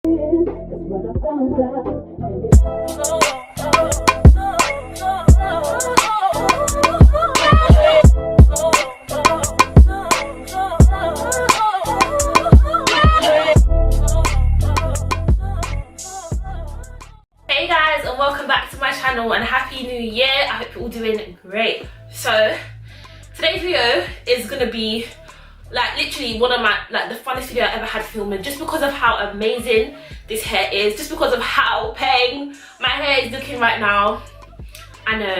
Hey guys, and welcome back to my channel and happy new year. I hope you're all doing great. So today's video is gonna be like literally one of my the funnest video I ever had filming, just because of how amazing this hair is, just because of how paying my hair is looking right now. I know.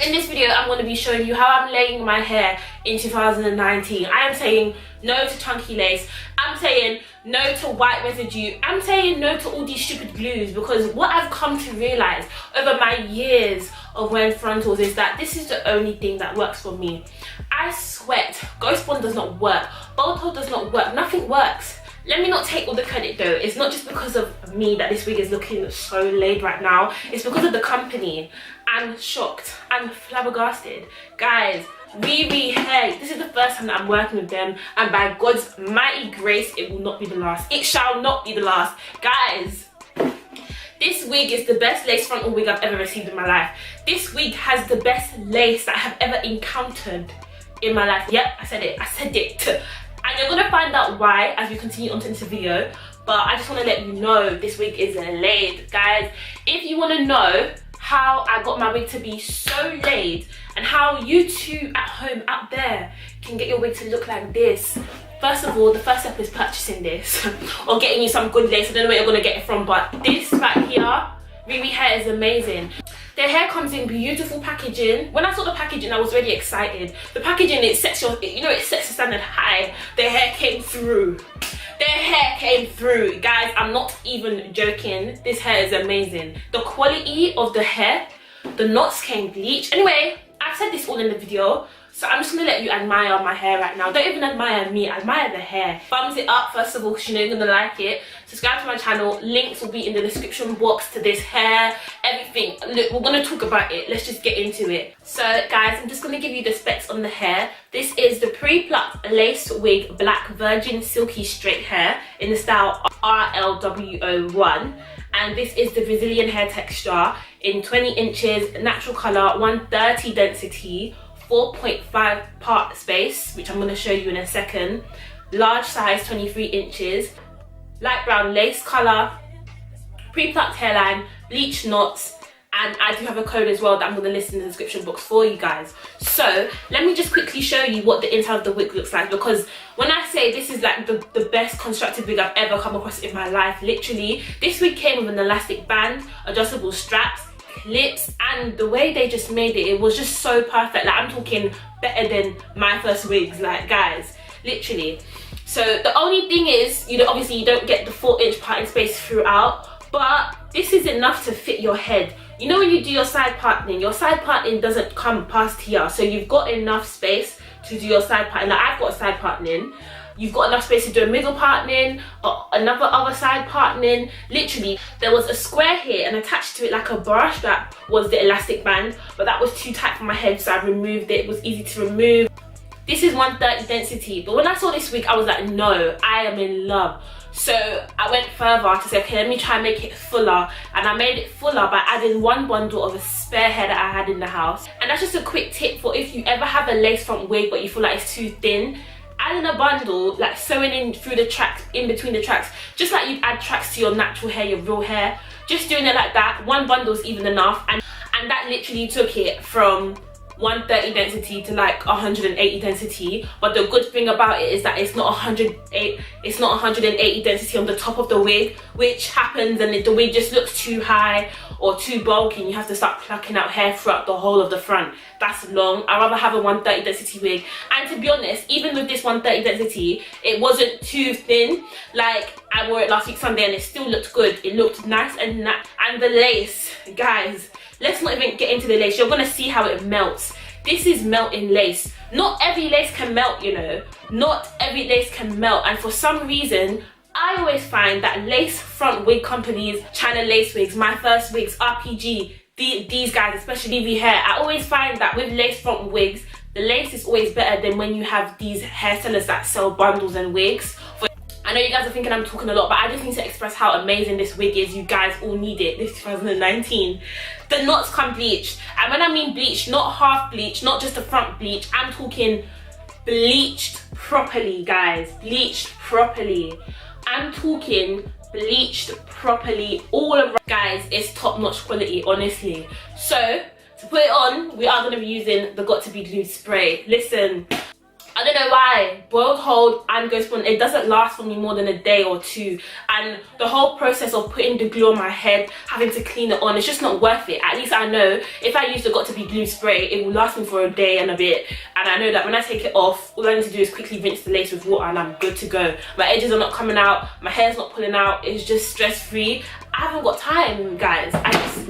In this video I'm going to be showing you how I'm laying my hair in 2019. I am saying no to chunky lace, I'm saying no to white residue, I'm saying no to all these stupid glues, because what I've come to realize over my years of wearing frontals is that this is the only thing that works for me. I sweat, Ghost Bond does not work, Botox does not work, nothing works. Let me not take all the credit though. It's not just because of me that this wig is looking so laid right now. It's because of the company. I'm shocked. I'm flabbergasted. Guys, Ririhair, this is the first time that I'm working with them, and by God's mighty grace, it will not be the last. It shall not be the last. Guys, this wig is the best lace frontal wig I've ever received in my life. This wig has the best lace that I have ever encountered in my life. Yep, I said it. I said it. And you're gonna find out why as we continue on to this video, but I just want to let you know this wig is laid. Guys, if you want to know how I got my wig to be so laid and how you too at home out there can get your wig to look like this, first of all, the first step is purchasing this or getting you some good lace. I don't know where you're gonna get it from, but this right here, Ririhair, is amazing. Their hair comes in beautiful packaging. When I saw the packaging, I was really excited. The packaging, it sets your, you know, it sets the standard high. Their hair came through. Their hair came through. Guys, I'm not even joking. This hair is amazing. The quality of the hair, the knots came bleached. Anyway, I've said this all in the video, so I'm just gonna let you admire my hair right now. Don't even admire me, admire the hair. Thumbs it up first of all, because you know you're gonna like it. Subscribe to my channel, links will be in the description box to this hair, everything. Look, we're gonna talk about it, let's just get into it. So guys, I'm just gonna give you the specs on the hair. This is the Pre-Plucked Lace Wig Black Virgin Silky Straight Hair in the style RLW01. And this is the Brazilian hair texture in 20 inches, natural color, 130 density, 4.5 part space, which I'm going to show you in a second, large size, 23 inches, light brown lace color, pre-plucked hairline, bleached knots, and I do have a code as well that I'm going to list in the description box for you guys. So let me just quickly show you what the inside of the wig looks like, because when I say this is like the best constructed wig I've ever come across in my life, literally, this wig came with an elastic band, adjustable straps, clips, and the way they just made it, it was just so perfect. Like, I'm talking better than my first wigs, like, guys, literally. So the only thing is, you know, obviously you don't get the 4-inch parting space throughout, but this is enough to fit your head. You know, when you do your side parting doesn't come past here, so you've got enough space to do your side parting. Like, I've got a side parting. You've got enough space to do a middle parting or another other side parting. Literally, there was a square here, and attached to it like a bra strap was the elastic band, but that was too tight for my head, so I removed it. It was easy to remove. This is 130 density, but when I saw this wig, I was like, no, I am in love. So I went further to say, okay, let me try and make it fuller, and I made it fuller by adding one bundle of a spare hair that I had in the house. And that's just a quick tip for if you ever have a lace front wig but you feel like it's too thin. Adding a bundle, like sewing in through the tracks, in between the tracks, just like you'd add tracks to your natural hair, your real hair, just doing it like that. One bundle is even enough, and that literally took it from 130 density to like 180 density. But the good thing about it is that it's not 180 density on the top of the wig, which happens, and if the wig just looks too high or too bulky and you have to start plucking out hair throughout the whole of the front, that's long. I'd rather have a 130 density wig. And to be honest, even with this 130 density, it wasn't too thin. Like, I wore it last week Sunday and it still looked good. It looked nice and the lace, guys, let's not even get into the lace. You're gonna see how it melts. This is melting lace. Not every lace can melt, you know. Not every lace can melt, and for some reason, I always find that lace front wig companies, China Lace Wigs, My First Wigs, RPG, these guys, especially Ririhair, I always find that with lace front wigs, the lace is always better than when you have these hair sellers that sell bundles and wigs. And know you guys are thinking I'm talking a lot, but I just need to express how amazing this wig is. You guys all need it. This 2019. The knots come bleached, and when I mean bleached, not half bleached, not just the front bleach, I'm talking bleached properly, guys. Bleached properly. I'm talking bleached properly all around. Guys, it's top-notch quality, honestly. So to put it on, we are going to be using the Got To Be Glued spray. Listen, I don't know why, boiled hold and ghost bond, it doesn't last for me more than a day or two, and the whole process of putting the glue on my head, having to clean it on, it's just not worth it. At least I know if I use the Got To Be Glued spray, it will last me for a day and a bit, and I know that when I take it off, all I need to do is quickly rinse the lace with water and I'm good to go. My edges are not coming out, my hair's not pulling out, it's just stress-free. I haven't got time, guys. I just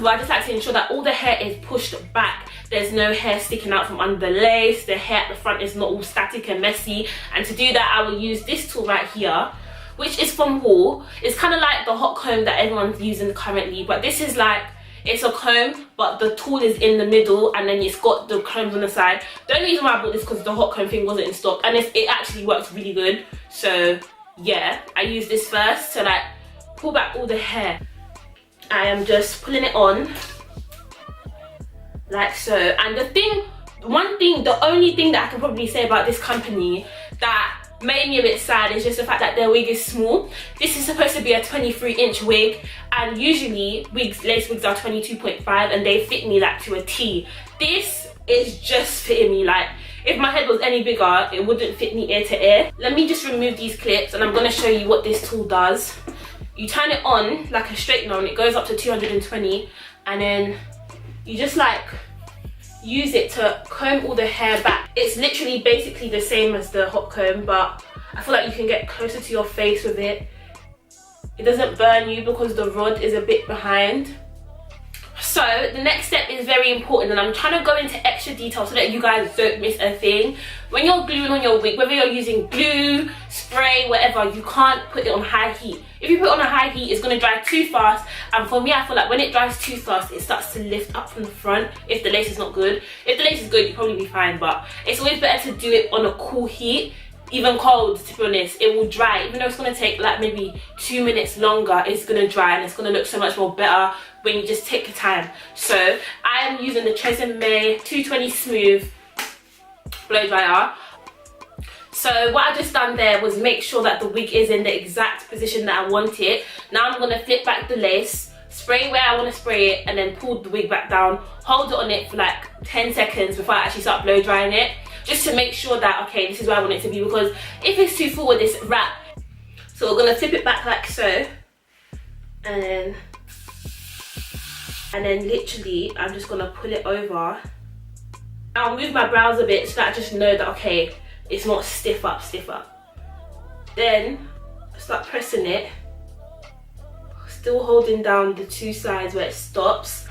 like to ensure that all the hair is pushed back. There's no hair sticking out from under the lace. The hair at the front is not all static and messy. And to do that, I will use this tool right here, which is from Wool. It's kind of like the hot comb that everyone's using currently, but this is like, it's a comb, but the tool is in the middle, and then it's got the combs on the side. The only reason why I bought this because the hot comb thing wasn't in stock, and it actually works really good. So yeah, I use this first to like pull back all the hair. I am just pulling it on like so. And the only thing that I can probably say about this company that made me a bit sad is just the fact that their wig is small. This is supposed to be a 23-inch wig, and usually lace wigs are 22.5, and they fit me like to a T. This is just fitting me. Like, if my head was any bigger, it wouldn't fit me ear to ear. Let me just remove these clips, and I'm going to show you what this tool does. You turn it on like a straightener, and it goes up to 220, and then you just like use it to comb all the hair back. It's literally basically the same as the hot comb, but I feel like you can get closer to your face with it. It doesn't burn you because the rod is a bit behind. So the next step is very important, and I'm trying to go into extra detail so that you guys don't miss a thing. When you're gluing on your wig, whether you're using glue, spray, whatever, you can't put it on high heat. If you put it on a high heat, it's going to dry too fast, and for me, I feel like when it dries too fast, it starts to lift up from the front if the lace is not good. If the lace is good, you'll probably be fine, but it's always better to do it on a cool heat. Even cold, to be honest, it will dry. Even though it's going to take like maybe 2 minutes longer, it's going to dry, and it's going to look so much more better when you just take your time. So I am using the Tresemme 220 Smooth blow dryer. So what I just done there was make sure that the wig is in the exact position that I want it. Now I'm going to flip back the lace, spray where I want to spray it, and then pull the wig back down, hold it on it for like 10 seconds before I actually start blow drying it, just to make sure that, okay, this is where I want it to be, because if it's too full with this wrap. So we're going to flip it back like so, and then literally I'm just going to pull it over. I'll move my brows a bit so that I just know that, okay, it's not stiff up. Then start pressing it, still holding down the two sides where it stops.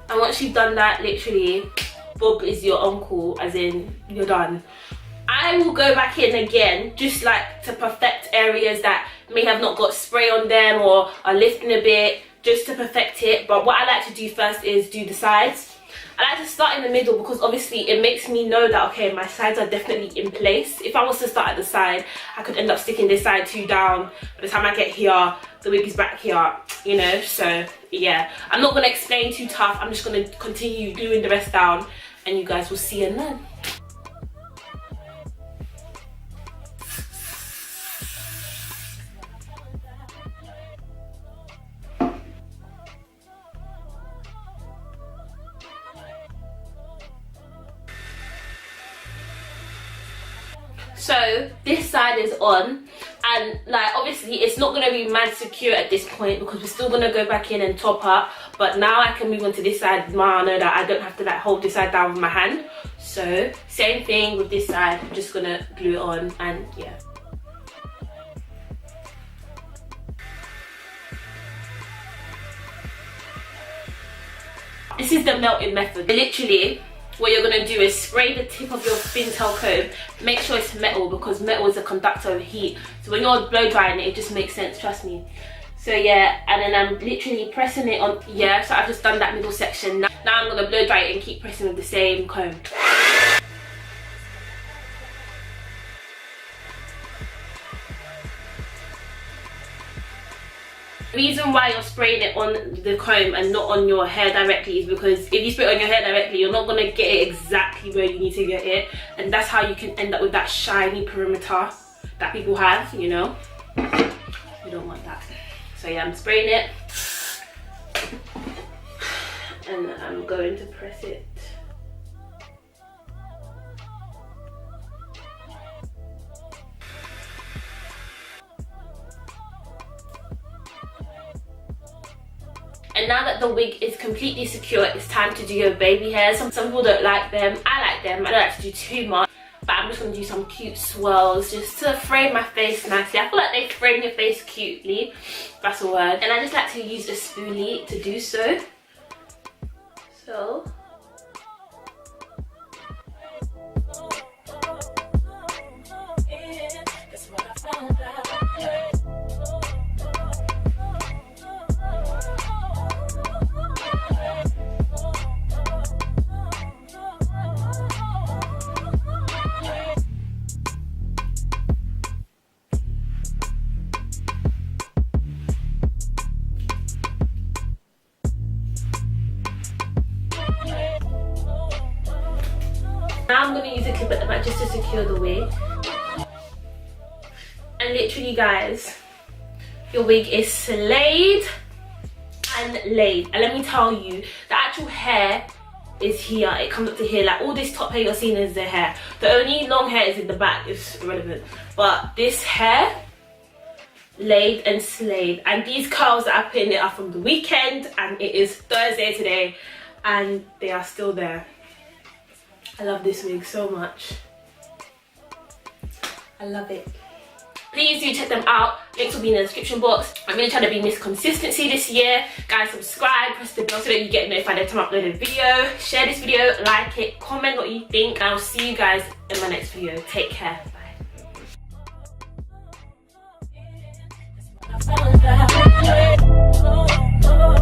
And once you've done that, literally, Bob is your uncle, as in, you're done. I will go back in again, just like to perfect areas that may have not got spray on them or are lifting a bit, just to perfect it. But what I like to do first is do the sides. I like to start in the middle because obviously it makes me know that, okay, my sides are definitely in place. If I was to start at the side, I could end up sticking this side too down. By the time I get here, the wig is back here, you know. So yeah, I'm not going to explain too tough. I'm just going to continue gluing the rest down, and you guys will see and learn. So this side is on, and like obviously it's not going to be mad secure at this point because we're still going to go back in and top up, but now I can move on to this side. Now I know that I don't have to like hold this side down with my hand. So same thing with this side, I'm just going to glue it on, and yeah. This is the melting method. Literally, what you're going to do is spray the tip of your thin tail comb. Make sure it's metal because metal is a conductor of heat. So when you're blow drying it, it just makes sense, trust me. So yeah, and then I'm literally pressing it on. Yeah, so I've just done that middle section. Now I'm going to blow dry it and keep pressing with the same comb. The reason why you're spraying it on the comb and not on your hair directly is because if you spray it on your hair directly, you're not going to get it exactly where you need to get it, and that's how you can end up with that shiny perimeter that people have, you know. We don't want that. So yeah, I'm spraying it and I'm going to press it. And now that the wig is completely secure, it's time to do your baby hairs. Some people don't like them. I like them. I don't like to do too much, but I'm just going to do some cute swirls just to frame my face nicely. I feel like they frame your face cutely. That's a word. And I just like to use a spoolie to do so. So. Now I'm going to use a clip at the back just to secure the wig. And literally guys, your wig is slayed and laid. And let me tell you, the actual hair is here. It comes up to here. Like all this top hair you're seeing is the hair. The only long hair is in the back. It's irrelevant. But this hair, laid and slayed. And these curls that I put in it are from the weekend, and it is Thursday today, and they are still there. I love this wig so much. I love it. Please do check them out. Links will be in the description box. I'm really trying to be Miss Consistency this year. Guys, subscribe, press the bell so that you get notified every time I upload a video. Share this video, like it, comment what you think, and I'll see you guys in my next video. Take care. Bye.